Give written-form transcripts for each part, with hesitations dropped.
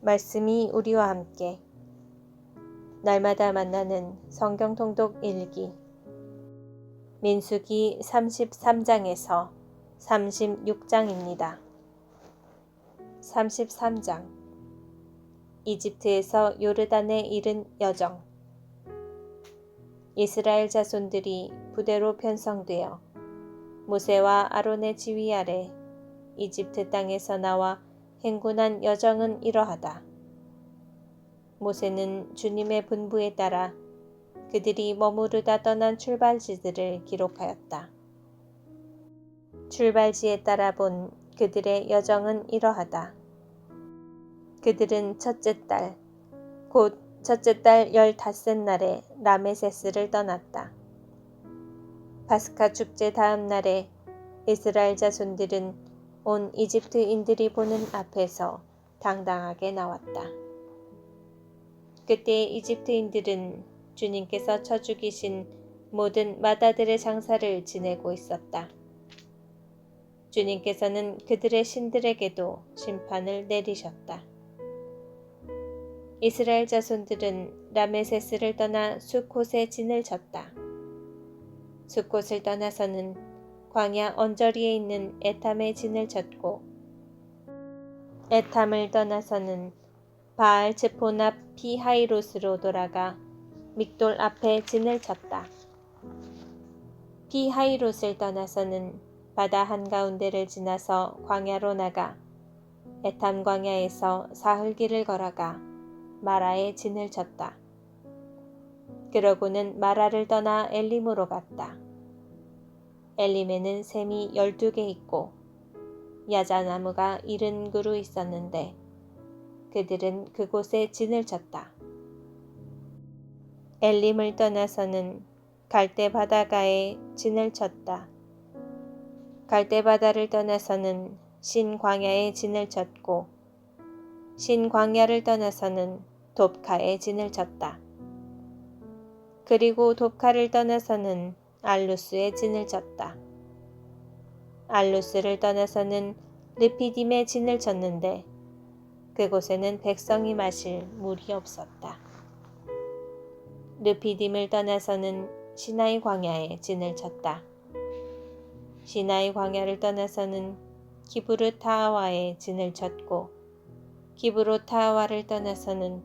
말씀이 우리와 함께 날마다 만나는 성경 통독 일기 민수기 33장에서 36장입니다. 33장 이집트에서 요르단에 이른 여정. 이스라엘 자손들이 부대로 편성되어 모세와 아론의 지휘 아래 이집트 땅에서 나와 행군한 여정은 이러하다. 모세는 주님의 분부에 따라 그들이 머무르다 떠난 출발지들을 기록하였다. 출발지에 따라 본 그들의 여정은 이러하다. 그들은 첫째 달, 곧 첫째 달 15날에 라메세스를 떠났다. 파스카 축제 다음 날에 이스라엘 자손들은 온 이집트인들이 보는 앞에서 당당하게 나왔다. 그때 이집트인들은 주님께서 쳐 죽이신 모든 마다들의 장사를 지내고 있었다. 주님께서는 그들의 신들에게도 심판을 내리셨다. 이스라엘 자손들은 라메세스를 떠나 수콧에 진을 쳤다. 수콧을 떠나서는 광야 언저리에 있는 에탐에 진을 쳤고, 에탐을 떠나서는 바알 츠폰 앞 피하이롯으로 돌아가 믹돌 앞에 진을 쳤다. 피하이롯을 떠나서는 바다 한가운데를 지나서 광야로 나가 에탐 광야에서 사흘길을 걸어가 마라에 진을 쳤다. 그러고는 마라를 떠나 엘림으로 갔다. 엘림에는 샘이 12개 있고 야자나무가 70그루 있었는데 그들은 그곳에 진을 쳤다. 엘림을 떠나서는 갈대 바다가에 진을 쳤다. 갈대 바다를 떠나서는 신광야에 진을 쳤고 신광야를 떠나서는 돕카에 진을 쳤다. 그리고 돕카를 떠나서는 알루스에 진을 쳤다. 알루스를 떠나서는 르피딤에 진을 쳤는데 그곳에는 백성이 마실 물이 없었다. 르피딤을 떠나서는 시나이 광야에 진을 쳤다. 시나이 광야를 떠나서는 기브르타하와에 진을 쳤고 기브로타하와를 떠나서는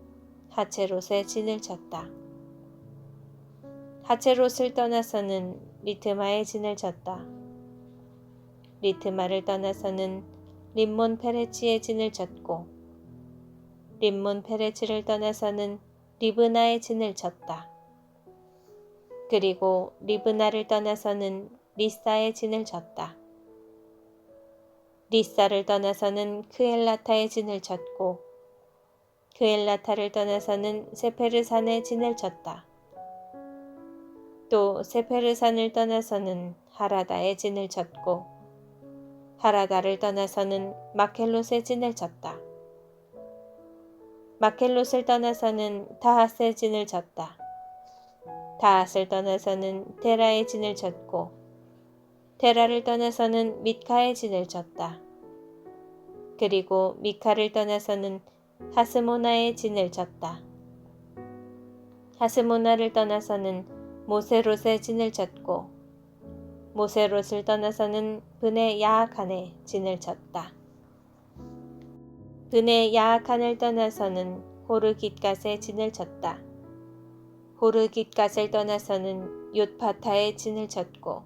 하체롯에 진을 쳤다. 하체롯을 떠나서는 리트마에 진을 쳤다. 리트마를 떠나서는 림몬 페레치에 진을 쳤고 림몬 페레치를 떠나서는 리브나에 진을 쳤다. 그리고 리브나를 떠나서는 리사에 진을 쳤다. 리사를 떠나서는 크엘라타에 진을 쳤고 크엘라타를 떠나서는 세페르산에 진을 쳤다. 또 세페르산을 떠나서는 하라다에 진을 쳤고 하라다를 떠나서는 마켈롯에 진을 쳤다. 마켈롯을 떠나서는 다핫에 진을 쳤다. 다핫을 떠나서는 테라에 진을 쳤고 테라를 떠나서는 미카에 진을 쳤다. 그리고 미카를 떠나서는 하스모나에 진을 쳤다. 하스모나를 떠나서는 모세롯에 진을 쳤고 모세롯을 떠나서는 브네 야하칸에 진을 쳤다. 브네 야하칸을 떠나서는 호르깃갓에 진을 쳤다. 호르깃갓을 떠나서는 욤바타에 진을 쳤고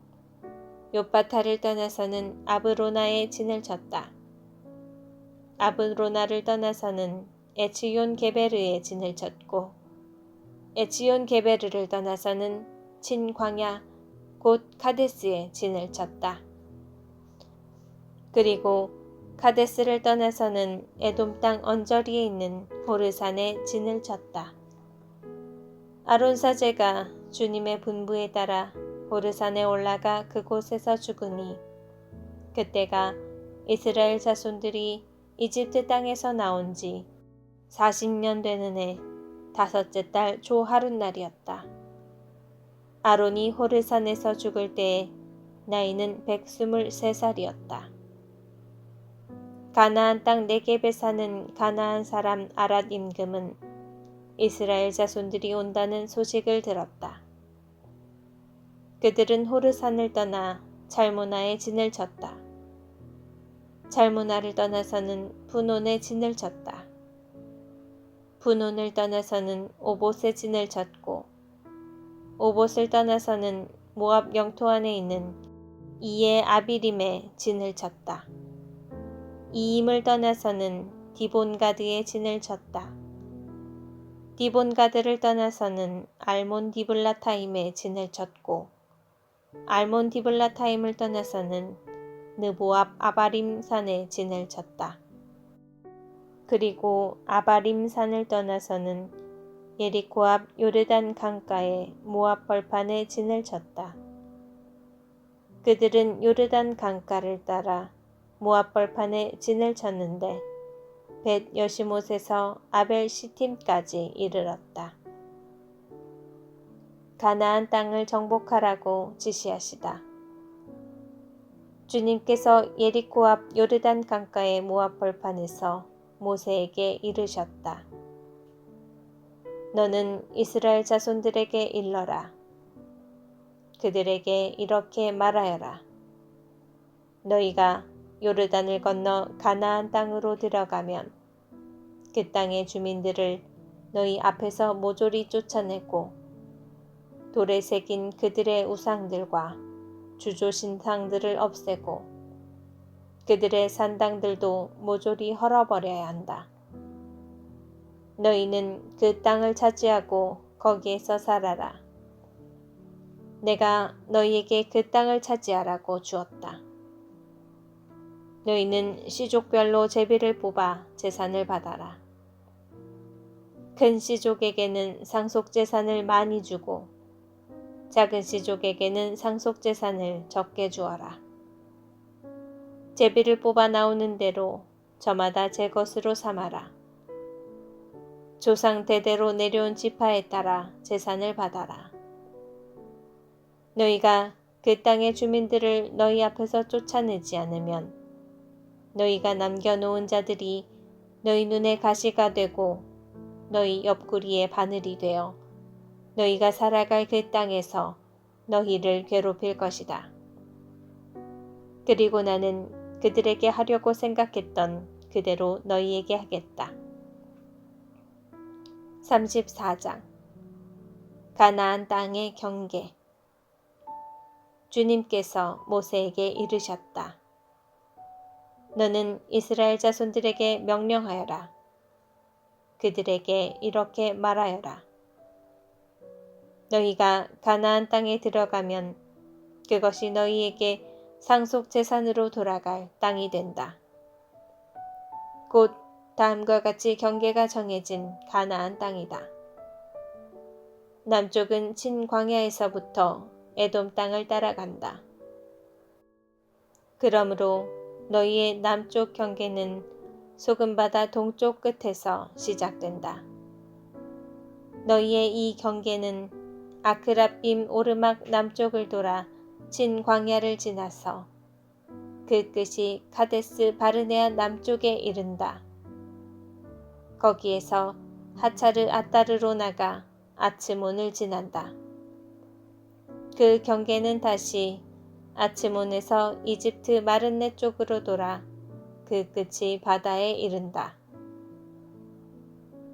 욤바타를 떠나서는 아브로나에 진을 쳤다. 아브로나를 떠나서는 에치온 게베르에 진을 쳤고 에치온 게베르를 떠나서는 친광야 곧 카데스에 진을 쳤다. 그리고 카데스를 떠나서는 에돔 땅 언저리에 있는 호르산에 진을 쳤다. 아론 사제가 주님의 분부에 따라 호르산에 올라가 그곳에서 죽으니 그때가 이스라엘 자손들이 이집트 땅에서 나온 지 40년 되는 해 5째 달 조하룻날이었다. 아론이 호르산에서 죽을 때에 나이는 123살이었다. 가나안 땅 네겝에 사는 가나안 사람 아랏 임금은 이스라엘 자손들이 온다는 소식을 들었다. 그들은 호르산을 떠나 잘무나에 진을 쳤다. 잘무나를 떠나서는 분온에 진을 쳤다. 분온을 떠나서는 오봇에 진을 쳤고 오봇을 떠나서는 모압 영토 안에 있는 이에 아비림에 진을 쳤다. 이임을 떠나서는 디본가드에 진을 쳤다. 디본가드를 떠나서는 알몬 디블라타임에 진을 쳤고 알몬 디블라타임을 떠나서는 느보 앞 아바림 산에 진을 쳤다. 그리고 아바림 산을 떠나서는 예리코 앞 요르단 강가에 모압 벌판에 진을 쳤다. 그들은 요르단 강가를 따라 모압 벌판에 진을 쳤는데 벳 여시못에서 아벨 시팀까지 이르렀다. 가나안 땅을 정복하라고 지시하시다. 주님께서 예리코 앞 요르단 강가의 모압 벌판에서 모세에게 이르셨다. 너는 이스라엘 자손들에게 일러라. 그들에게 이렇게 말하여라. 너희가 요르단을 건너 가나안 땅으로 들어가면 그 땅의 주민들을 너희 앞에서 모조리 쫓아내고 돌에 새긴 그들의 우상들과 주조신상들을 없애고 그들의 산당들도 모조리 헐어버려야 한다. 너희는 그 땅을 차지하고 거기에서 살아라. 내가 너희에게 그 땅을 차지하라고 주었다. 너희는 시족별로 제비를 뽑아 제산을 받아라. 큰 시족에게는 상속제산을 많이 주고 작은 시족에게는 상속제산을 적게 주어라. 제비를 뽑아 나오는 대로 저마다 제 것으로 삼아라. 조상 대대로 내려온 지파에 따라 제산을 받아라. 너희가 그 땅의 주민들을 너희 앞에서 쫓아내지 않으면 너희가 남겨놓은 자들이 너희 눈에 가시가 되고 너희 옆구리에 바늘이 되어 너희가 살아갈 그 땅에서 너희를 괴롭힐 것이다. 그리고 나는 그들에게 하려고 생각했던 그대로 너희에게 하겠다. 34장 가나안 땅의 경계. 주님께서 모세에게 이르셨다. 너는 이스라엘 자손들에게 명령하여라. 그들에게 이렇게 말하여라. 너희가 가나안 땅에 들어가면 그것이 너희에게 상속재산으로 돌아갈 땅이 된다. 곧 다음과 같이 경계가 정해진 가나안 땅이다. 남쪽은 친광야에서부터 에돔 땅을 따라간다. 그러므로 너희의 남쪽 경계는 소금바다 동쪽 끝에서 시작된다. 너희의 이 경계는 아크랍빔 오르막 남쪽을 돌아 친광야를 지나서 그 끝이 카데스 바르네아 남쪽에 이른다. 거기에서 하차르 아따르로 나가 아츠몬을 지난다. 그 경계는 다시 아츠몬에서 이집트 마른네 쪽으로 돌아 그 끝이 바다에 이른다.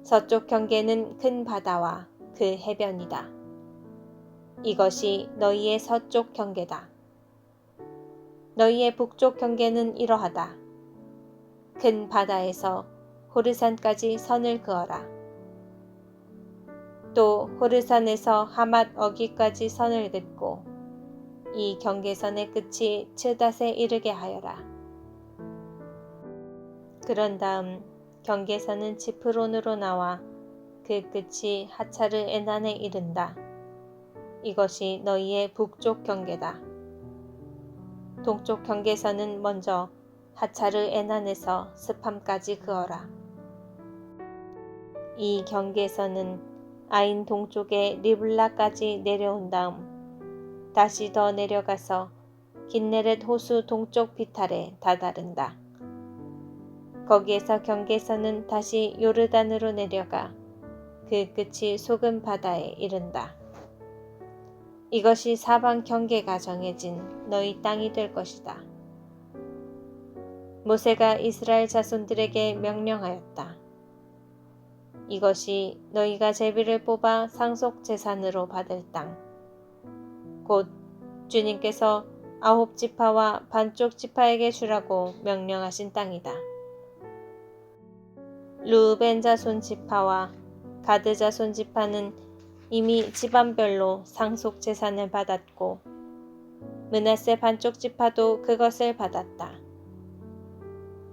서쪽 경계는 큰 바다와 그 해변이다. 이것이 너희의 서쪽 경계다. 너희의 북쪽 경계는 이러하다. 큰 바다에서 호르산까지 선을 그어라. 또 호르산에서 하맛 어기까지 선을 긋고 이 경계선의 끝이 츠닷에 이르게 하여라. 그런 다음 경계선은 지프론으로 나와 그 끝이 하차르 에난에 이른다. 이것이 너희의 북쪽 경계다. 동쪽 경계선은 먼저 하차르 에난에서 스팜까지 그어라. 이 경계선은 아인 동쪽의 리블라까지 내려온 다음 다시 더 내려가서 긴네렛 호수 동쪽 비탈에 다다른다. 거기에서 경계선은 다시 요르단으로 내려가 그 끝이 소금 바다에 이른다. 이것이 사방 경계가 정해진 너희 땅이 될 것이다. 모세가 이스라엘 자손들에게 명령하였다. 이것이 너희가 제비를 뽑아 상속 제산으로 받을 땅, 곧 주님께서 9지파와 반쪽 지파에게 주라고 명령하신 땅이다. 르우벤 자손 지파와 가드 자손 지파는 이미 집안별로 상속 제산을 받았고 므낫세 반쪽 지파도 그것을 받았다.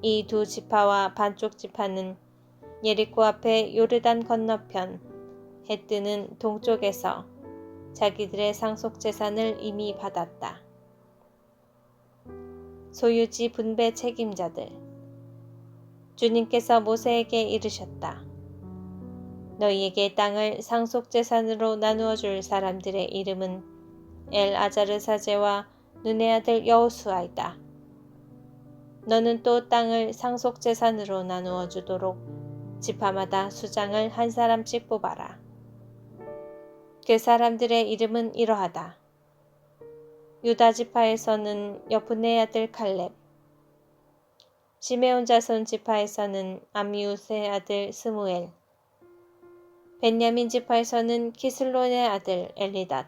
이 두 지파와 반쪽 지파는 예리코 앞에 요르단 건너편 해 뜨는 동쪽에서 자기들의 상속 제산을 이미 받았다. 소유지 분배 책임자들, 주님께서 모세에게 이르셨다. 너희에게 땅을 상속 제산으로 나누어 줄 사람들의 이름은 엘아자르 사제와 눈의 아들 여호수아이다. 너는 또 땅을 상속 제산으로 나누어 주도록 지파마다 수장을 한 사람씩 뽑아라. 그 사람들의 이름은 이러하다. 유다 지파에서는 여분의 아들 칼렙, 시메온 자손 지파에서는 암미우스의 아들 스무엘, 벤야민 지파에서는 키슬론의 아들 엘리닷,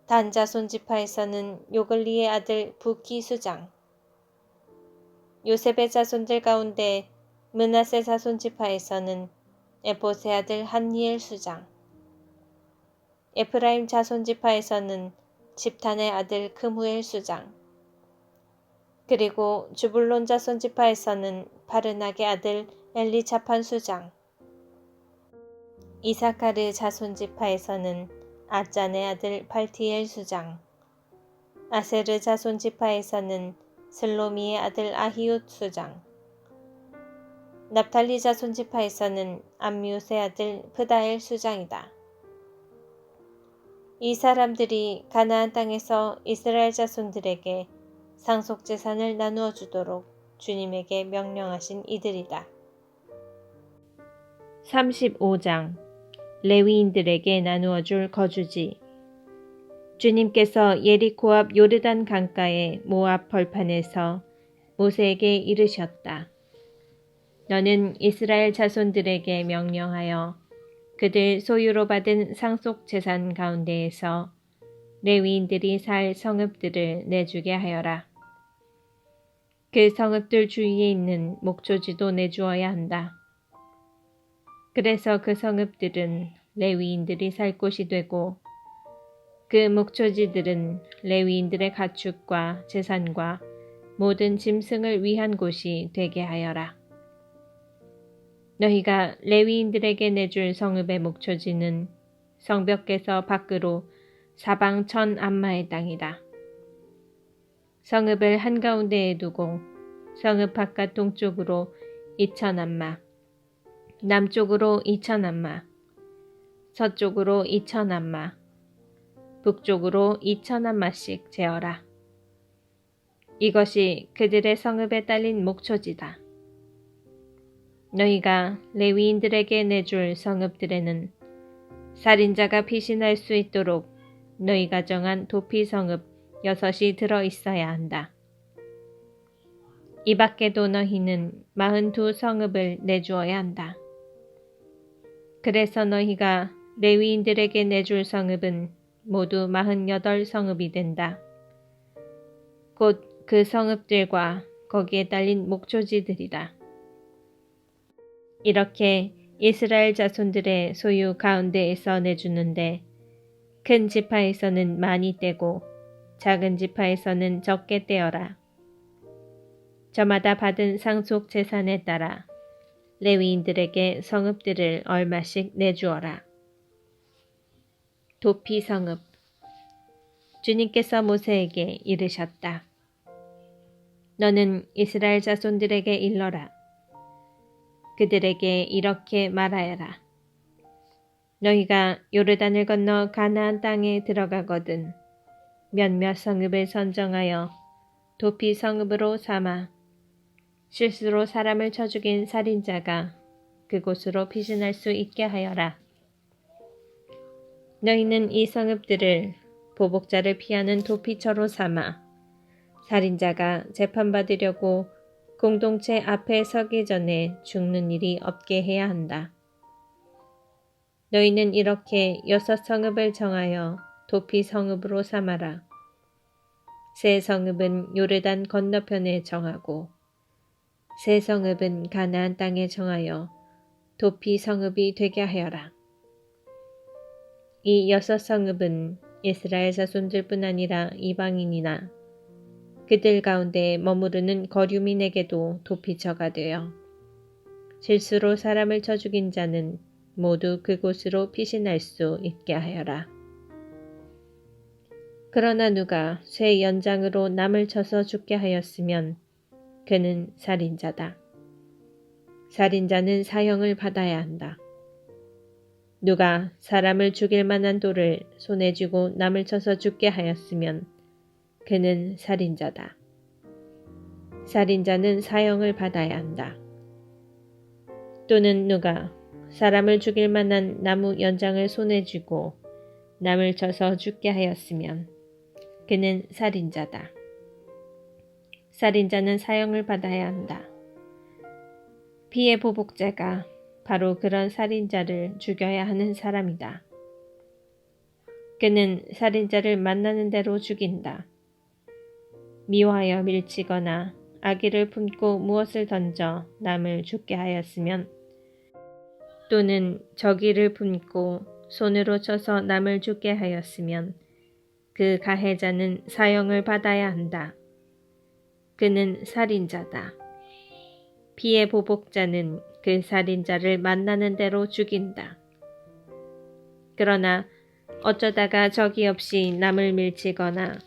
단 자손 지파에서는 요글리의 아들 부키 수장, 요셉의 자손들 가운데 므낫세 자손 지파에서는 에봇의 아들 한니엘 수장, 에프라임 자손 지파에서는 집탄의 아들 크무엘 수장, 그리고 주불론 자손 지파에서는 바르낙의 아들 엘리차판 수장, 이사카르 자손 지파에서는 아짠의 아들 팔티엘 수장, 아세르 자손 지파에서는 슬로미의 아들 아히웃 수장, 납탈리 자손 지파에서는 암미웃의 아들 프다엘 수장이다. 이 사람들이 가나안 땅에서 이스라엘 자손들에게 상속 재산을 나누어 주도록 주님에게 명령하신 이들이다. 35장 레위인들에게 나누어 줄 거주지. 주님께서 예리코 앞 요르단 강가의 모압 벌판에서 모세에게 이르셨다. 너는 이스라엘 자손들에게 명령하여 그들 소유로 받은 상속 재산 가운데에서 레위인들이 살 성읍들을 내주게 하여라. 그 성읍들 주위에 있는 목초지도 내주어야 한다. 그래서 그 성읍들은 레위인들이 살 곳이 되고 그 목초지들은 레위인들의 가축과 재산과 모든 짐승을 위한 곳이 되게 하여라. 너희가 레위인들에게 내줄 성읍의 목초지는 성벽에서 밖으로 사방 1000암마의 땅이다. 성읍을 한가운데에 두고 성읍 바깥 동쪽으로 2000암마, 남쪽으로 2000암마, 서쪽으로 2000암마, 북쪽으로 2000암마씩 재어라. 이것이 그들의 성읍에 딸린 목초지다. 너희가 레위인들에게 내줄 성읍들에는 살인자가 피신할 수 있도록 너희가 정한 도피 성읍 6이 들어 있어야 한다. 이 밖에도 너희는 42 성읍을 내주어야 한다. 그래서 너희가 레위인들에게 내줄 성읍은 모두 48 성읍이 된다. 곧 그 성읍들과 거기에 딸린 목초지들이다. 이렇게 이스라엘 자손들의 소유 가운데에서 내주는데 큰 지파에서는 많이 떼고 작은 지파에서는 적게 떼어라. 저마다 받은 상속 재산에 따라 레위인들에게 성읍들을 얼마씩 내주어라. 도피 성읍. 주님께서 모세에게 이르셨다. 너는 이스라엘 자손들에게 일러라. 그들에게 이렇게 말하여라. 너희가 요르단을 건너 가나안 땅에 들어가거든 몇몇 성읍을 선정하여 도피 성읍으로 삼아 실수로 사람을 쳐 죽인 살인자가 그곳으로 피신할 수 있게 하여라. 너희는 이 성읍들을 보복자를 피하는 도피처로 삼아 살인자가 재판받으려고 공동체 앞에 서기 전에 죽는 일이 없게 해야 한다. 너희는 이렇게 6 성읍을 정하여 도피 성읍으로 삼아라. 세 성읍은 요르단 건너편에 정하고 세 성읍은 가나안 땅에 정하여 도피 성읍이 되게 하여라. 이 6 성읍은 이스라엘 자손들뿐 아니라 이방인이나 그들 가운데 머무르는 거류민에게도 도피처가 되어 실수로 사람을 쳐 죽인 자는 모두 그곳으로 피신할 수 있게 하여라. 그러나 누가 쇠 연장으로 남을 쳐서 죽게 하였으면 그는 살인자다. 살인자는 사형을 받아야 한다. 누가 사람을 죽일 만한 돌을 손에 쥐고 남을 쳐서 죽게 하였으면 그는 살인자다. 살인자는 사형을 받아야 한다. 또는 누가 사람을 죽일 만한 나무 연장을 손에 쥐고 남을 쳐서 죽게 하였으면 그는 살인자다. 살인자는 사형을 받아야 한다. 피해 보복자가 바로 그런 살인자를 죽여야 하는 사람이다. 그는 살인자를 만나는 대로 죽인다. 미워하여 밀치거나 악의를 품고 무엇을 던져 남을 죽게 하였으면 또는 적의를 품고 손으로 쳐서 남을 죽게 하였으면 그 가해자는 사형을 받아야 한다. 그는 살인자다. 피해 보복자는 그 살인자를 만나는 대로 죽인다. 그러나 어쩌다가 적의 없이 남을 밀치거나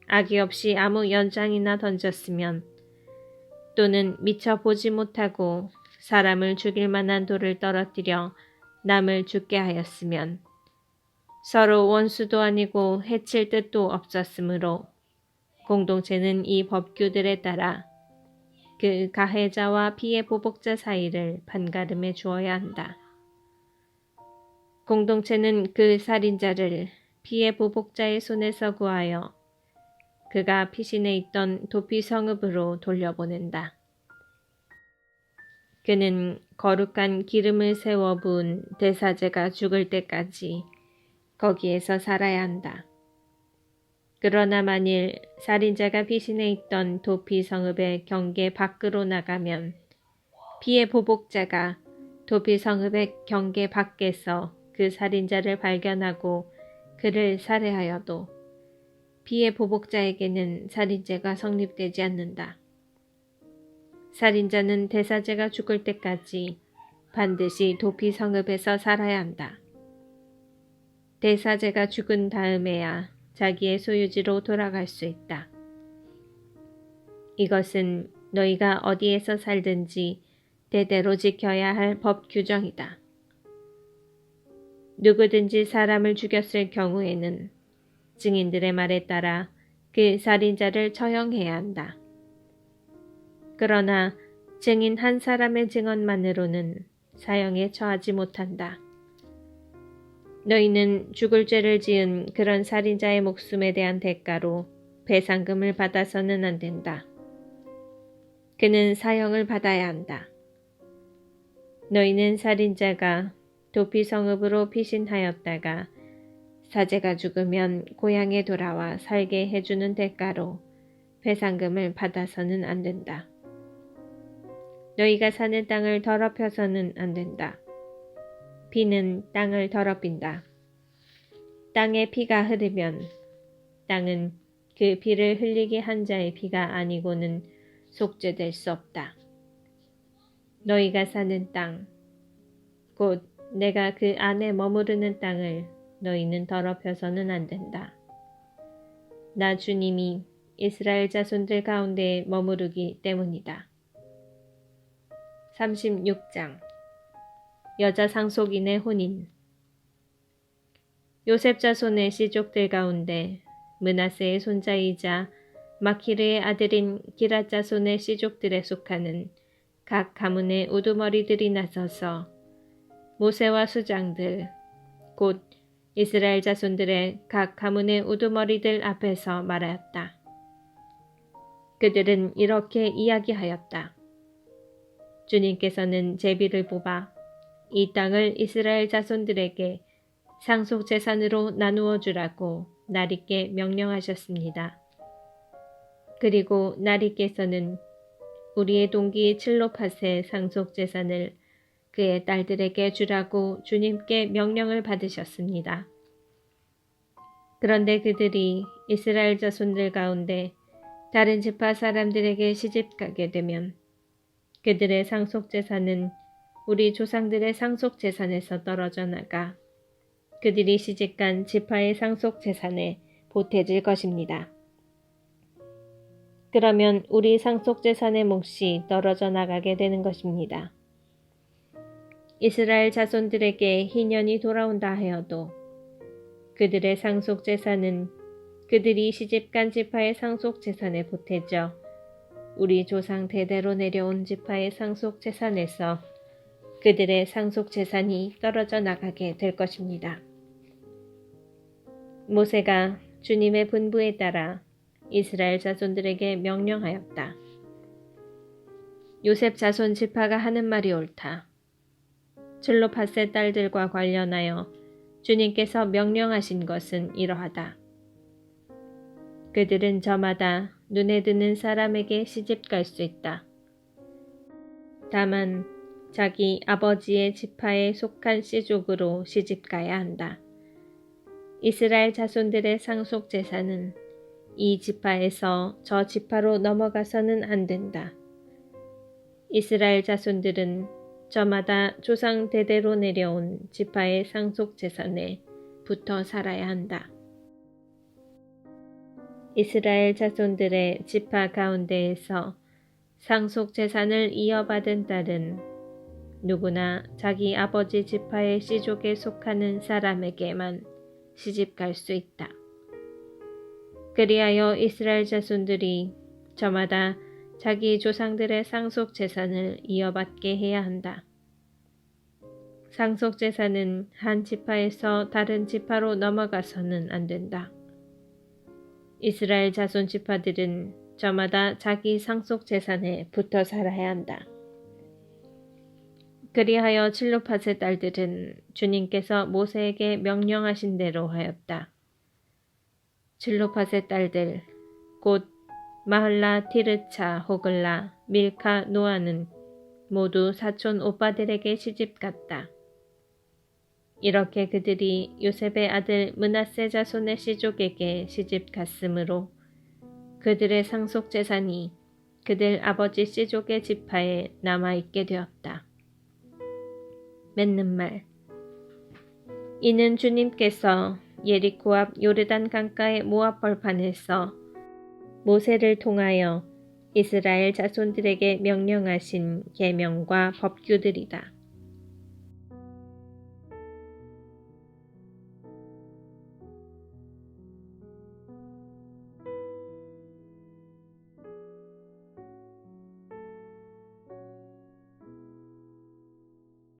악의 없이 아무 연장이나 던졌으면 또는 미처 보지 못하고 사람을 죽일 만한 돌을 떨어뜨려 남을 죽게 하였으면 서로 원수도 아니고 해칠 뜻도 없었으므로 공동체는 이 법규들에 따라 그 가해자와 피해 보복자 사이를 판가름해 주어야 한다. 공동체는 그 살인자를 피해 보복자의 손에서 구하여 그가 피신해 있던 도피 성읍으로 돌려보낸다. 그는 거룩한 기름을 세워 부은 대사제가 죽을 때까지 거기에서 살아야 한다. 그러나 만일 살인자가 피신해 있던 도피 성읍의 경계 밖으로 나가면 피해 보복자가 도피 성읍의 경계 밖에서 그 살인자를 발견하고 그를 살해하여도 피해 보복자에게는 살인죄가 성립되지 않는다. 살인자는 대사제가 죽을 때까지 반드시 도피 성읍에서 살아야 한다. 대사제가 죽은 다음에야 자기의 소유지로 돌아갈 수 있다. 이것은 너희가 어디에서 살든지 대대로 지켜야 할 법 규정이다. 누구든지 사람을 죽였을 경우에는 증인들의 말에 따라 그 살인자를 처형해야 한다. 그러나 증인 한 사람의 증언만으로는 사형에 처하지 못한다. 너희는 죽을 죄를 지은 그런 살인자의 목숨에 대한 대가로 배상금을 받아서는 안 된다. 그는 사형을 받아야 한다. 너희는 살인자가 도피 성읍으로 피신하였다가 사제가 죽으면 고향에 돌아와 살게 해주는 대가로 배상금을 받아서는 안 된다. 너희가 사는 땅을 더럽혀서는 안 된다. 피는 땅을 더럽힌다. 땅에 피가 흐르면 땅은 그 피를 흘리게 한 자의 피가 아니고는 속죄될 수 없다. 너희가 사는 땅, 곧 내가 그 안에 머무르는 땅을 너희는 더럽혀서는 안 된다. 나 주님이 이스라엘 자손들 가운데 머무르기 때문이다. 36장 여자 상속인의 혼인. 요셉 자손의 시족들 가운데 므낫세의 손자이자 마키르의 아들인 기랏 자손의 씨족들에 속하는 각 가문의 우두머리들이 나서서 모세와 수장들 곧 이스라엘 자손들의 각 가문의 우두머리들 앞에서 말하였다. 그들은 이렇게 이야기하였다. 주님께서는 제비를 뽑아 이 땅을 이스라엘 자손들에게 상속재산으로 나누어 주라고 나리께 명령하셨습니다. 그리고 나리께서는 우리의 동기 칠로팟의 상속재산을 그의 딸들에게 주라고 주님께 명령을 받으셨습니다. 그런데 그들이 이스라엘 자손들 가운데 다른 지파 사람들에게 시집가게 되면 그들의 상속재산은 우리 조상들의 상속재산에서 떨어져 나가 그들이 시집간 지파의 상속재산에 보태질 것입니다. 그러면 우리 상속재산의 몫이 떨어져 나가게 되는 것입니다. 이스라엘 자손들에게 희년이 돌아온다 하여도 그들의 상속재산은 그들이 시집간 지파의 상속재산에 보태져 우리 조상 대대로 내려온 지파의 상속재산에서 그들의 상속재산이 떨어져 나가게 될 것입니다. 모세가 주님의 분부에 따라 이스라엘 자손들에게 명령하였다. 요셉 자손 지파가 하는 말이 옳다. 칠로팟의 딸들과 관련하여 주님께서 명령하신 것은 이러하다. 그들은 저마다 눈에 드는 사람에게 시집갈 수 있다. 다만 자기 아버지의 지파에 속한 씨족으로 시집가야 한다. 이스라엘 자손들의 상속재산은 이 지파에서 저 지파로 넘어가서는 안 된다. 이스라엘 자손들은 저마다 조상 대대로 내려온 지파의 상속재산에 붙어 살아야 한다. 이스라엘 자손들의 지파 가운데에서 상속재산을 이어받은 딸은 누구나 자기 아버지 지파의 씨족에 속하는 사람에게만 시집갈 수 있다. 그리하여 이스라엘 자손들이 저마다 자기 조상들의 상속재산을 이어받게 해야 한다. 상속재산은 한 지파에서 다른 지파로 넘어가서는 안 된다. 이스라엘 자손 지파들은 저마다 자기 상속재산에 붙어 살아야 한다. 그리하여 칠로팟의 딸들은 주님께서 모세에게 명령하신 대로 하였다. 칠로팟의 딸들 곧 마흘라, 티르차, 호글라, 밀카, 노아는 모두 사촌 오빠들에게 시집갔다. 이렇게 그들이 요셉의 아들 므낫세 자손의 씨족에게 시집갔으므로 그들의 상속재산이 그들 아버지 씨족의 지파에 남아있게 되었다. 맺는 말. 이는 주님께서 예리코 앞 요르단 강가의 모압 벌판에서 모세를 통하여 이스라엘 자손들에게 명령하신 계명과 법규들이다.